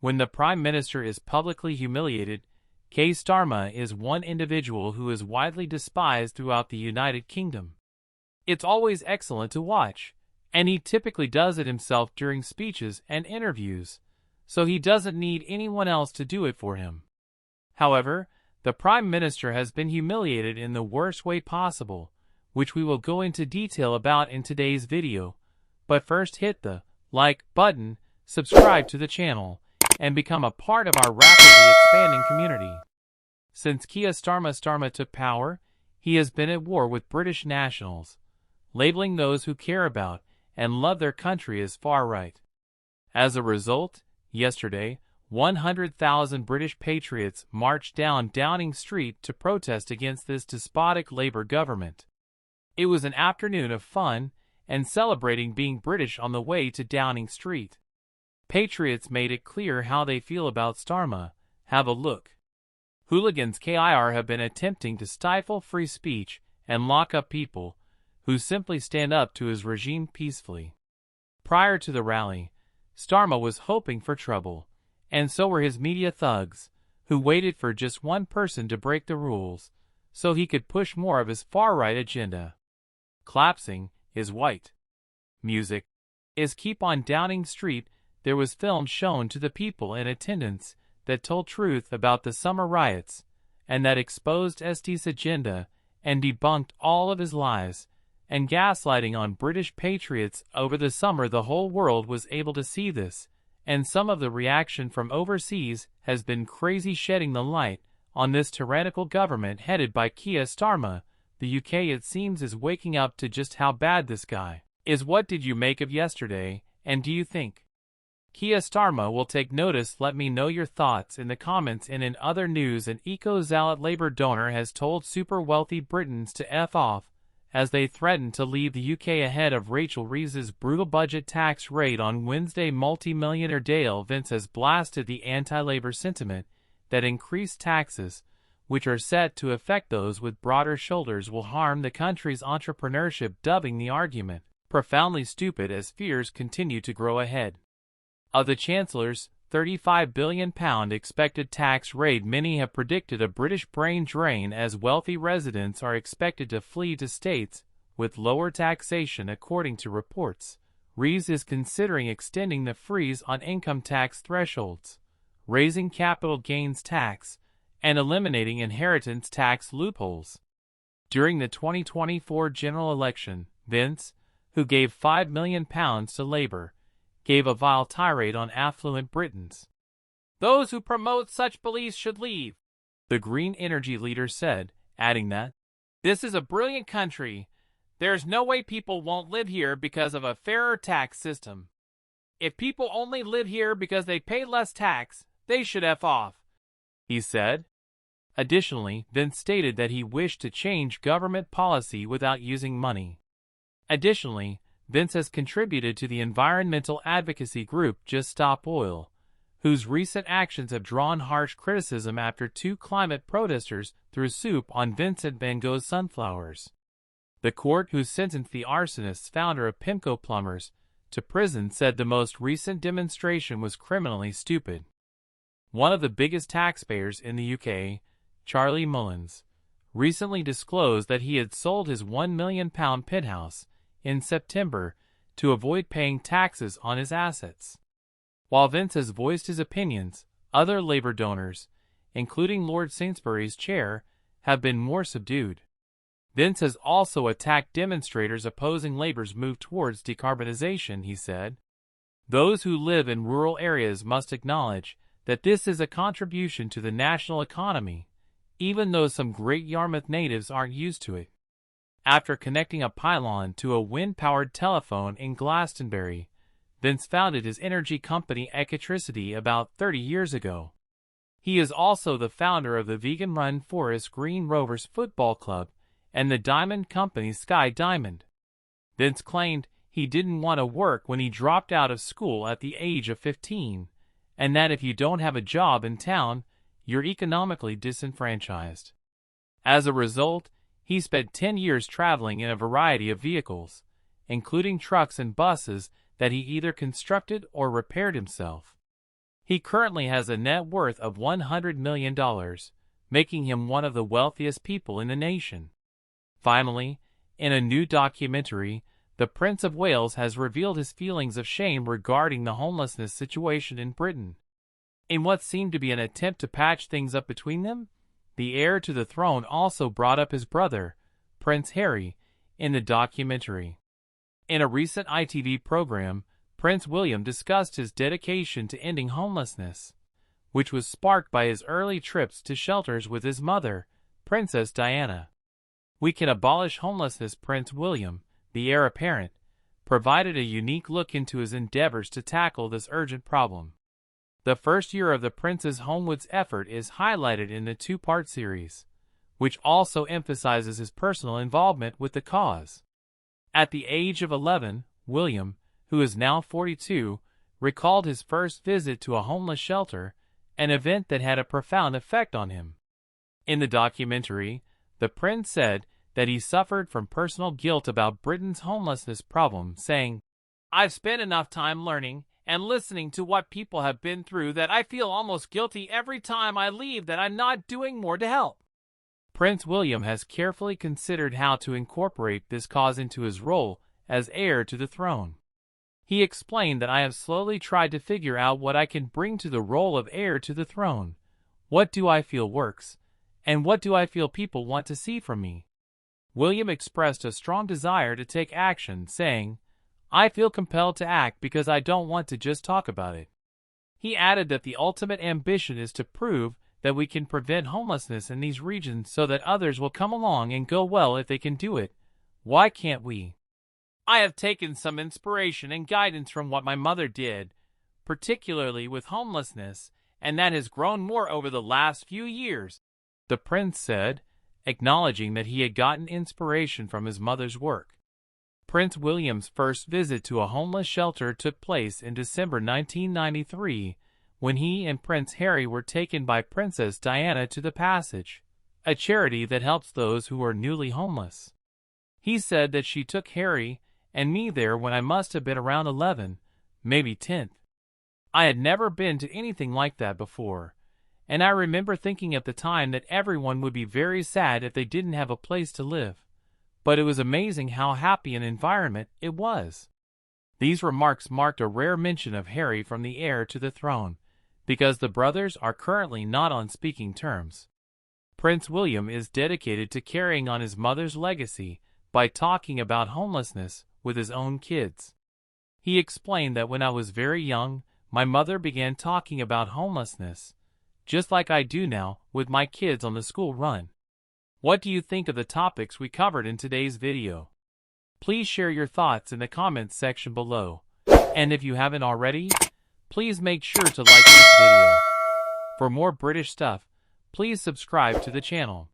When the Prime Minister is publicly humiliated, Keir Starmer is one individual who is widely despised throughout the United Kingdom. It's always excellent to watch, and he typically does it himself during speeches and interviews, so he doesn't need anyone else to do it for him. However, the Prime Minister has been humiliated in the worst way possible, which we will go into detail about in today's video. But first, hit the like button, subscribe to the channel, and become a part of our rapidly expanding community. Since Keir Starmer took power, he has been at war with British nationals, labeling those who care about and love their country as far-right. As a result, yesterday, 100,000 British patriots marched down Downing Street to protest against this despotic Labour government. It was an afternoon of fun and celebrating being British on the way to Downing Street. Patriots made it clear how they feel about Starmer. Have a look. Hooligans Keir have been attempting to stifle free speech and lock up people who simply stand up to his regime peacefully. Prior to the rally, Starmer was hoping for trouble, and so were his media thugs, who waited for just one person to break the rules, so he could push more of his far-right agenda. Collapsing is white. Music is Keep on Downing Street. There was film shown to the people in attendance that told truth about the summer riots, and that exposed ST's agenda and debunked all of his lies and gaslighting on British patriots over the summer. The whole world was able to see this, and some of the reaction from overseas has been crazy, shedding the light on this tyrannical government headed by Keir Starmer. The UK, it seems, is waking up to just how bad this guy is. What did you make of yesterday, and do you think Keir Starmer will take notice? Let me know your thoughts in the comments. And in other news, an eco-zealot Labour donor has told super wealthy Britons to F off as they threaten to leave the UK ahead of Rachel Reeves's brutal budget tax raid on Wednesday. Multi-millionaire Dale Vince has blasted the anti-Labour sentiment that increased taxes, which are set to affect those with broader shoulders, will harm the country's entrepreneurship, dubbing the argument profoundly stupid as fears continue to grow ahead of the Chancellor's £35 billion expected tax raid. Many have predicted a British brain drain as wealthy residents are expected to flee to states with lower taxation. According to reports, Reeves is considering extending the freeze on income tax thresholds, raising capital gains tax, and eliminating inheritance tax loopholes. During the 2024 general election, Vince, who gave £5 million to Labour, gave a vile tirade on affluent Britons. Those who promote such beliefs should leave, the green energy leader said, adding that, "This is a brilliant country. There's no way people won't live here because of a fairer tax system. If people only live here because they pay less tax, they should F off," he said. Additionally, Vince stated that he wished to change government policy without using money. Additionally, Vince has contributed to the environmental advocacy group Just Stop Oil, whose recent actions have drawn harsh criticism after 2 climate protesters threw soup on Vincent van Gogh's sunflowers. The court, who sentenced the arsonist's founder of Pimco Plumbers to prison, said the most recent demonstration was criminally stupid. One of the biggest taxpayers in the UK, Charlie Mullins, recently disclosed that he had sold his £1 million penthouse in September to avoid paying taxes on his assets. While Vince has voiced his opinions, other Labour donors, including Lord Sainsbury's chair, have been more subdued. Vince has also attacked demonstrators opposing Labour's move towards decarbonisation. He said, "Those who live in rural areas must acknowledge that this is a contribution to the national economy, even though some great Yarmouth natives aren't used to it." After connecting a pylon to a wind-powered telephone in Glastonbury, Vince founded his energy company Ecotricity about 30 years ago. He is also the founder of the vegan-run Forest Green Rovers Football Club and the diamond company Sky Diamond. Vince claimed he didn't want to work when he dropped out of school at the age of 15, and that if you don't have a job in town, you're economically disenfranchised. As a result, he spent 10 years traveling in a variety of vehicles, including trucks and buses that he either constructed or repaired himself. He currently has a net worth of $100 million, making him one of the wealthiest people in the nation. Finally, in a new documentary, the Prince of Wales has revealed his feelings of shame regarding the homelessness situation in Britain. In what seemed to be an attempt to patch things up between them, the heir to the throne also brought up his brother, Prince Harry, in the documentary. In a recent ITV program, Prince William discussed his dedication to ending homelessness, which was sparked by his early trips to shelters with his mother, Princess Diana. "We can abolish homelessness," Prince William, the heir apparent, provided a unique look into his endeavors to tackle this urgent problem. The first year of the Prince's homewards effort is highlighted in the two-part series, which also emphasizes his personal involvement with the cause. At the age of 11, William, who is now 42, recalled his first visit to a homeless shelter, an event that had a profound effect on him. In the documentary, the Prince said that he suffered from personal guilt about Britain's homelessness problem, saying, "I've spent enough time learning and listening to what people have been through that I feel almost guilty every time I leave that I'm not doing more to help." Prince William has carefully considered how to incorporate this cause into his role as heir to the throne. He explained that, "I have slowly tried to figure out what I can bring to the role of heir to the throne. What do I feel works, and what do I feel people want to see from me?" William expressed a strong desire to take action, saying, "I feel compelled to act because I don't want to just talk about it." He added that the ultimate ambition is to prove that we can prevent homelessness in these regions so that others will come along and go, "Well, if they can do it, why can't we?" "I have taken some inspiration and guidance from what my mother did, particularly with homelessness, and that has grown more over the last few years," the Prince said, acknowledging that he had gotten inspiration from his mother's work. Prince William's first visit to a homeless shelter took place in December 1993, when he and Prince Harry were taken by Princess Diana to The Passage, a charity that helps those who are newly homeless. He said that she took Harry and me there when I must have been around 11, maybe 10. I had never been to anything like that before, and I remember thinking at the time that everyone would be very sad if they didn't have a place to live. But it was amazing how happy an environment it was. These remarks marked a rare mention of Harry from the heir to the throne, because the brothers are currently not on speaking terms. Prince William is dedicated to carrying on his mother's legacy by talking about homelessness with his own kids. He explained that, "When I was very young, my mother began talking about homelessness, just like I do now with my kids on the school run." What do you think of the topics we covered in today's video? Please share your thoughts in the comments section below. And if you haven't already, please make sure to like this video. For more British stuff, please subscribe to the channel.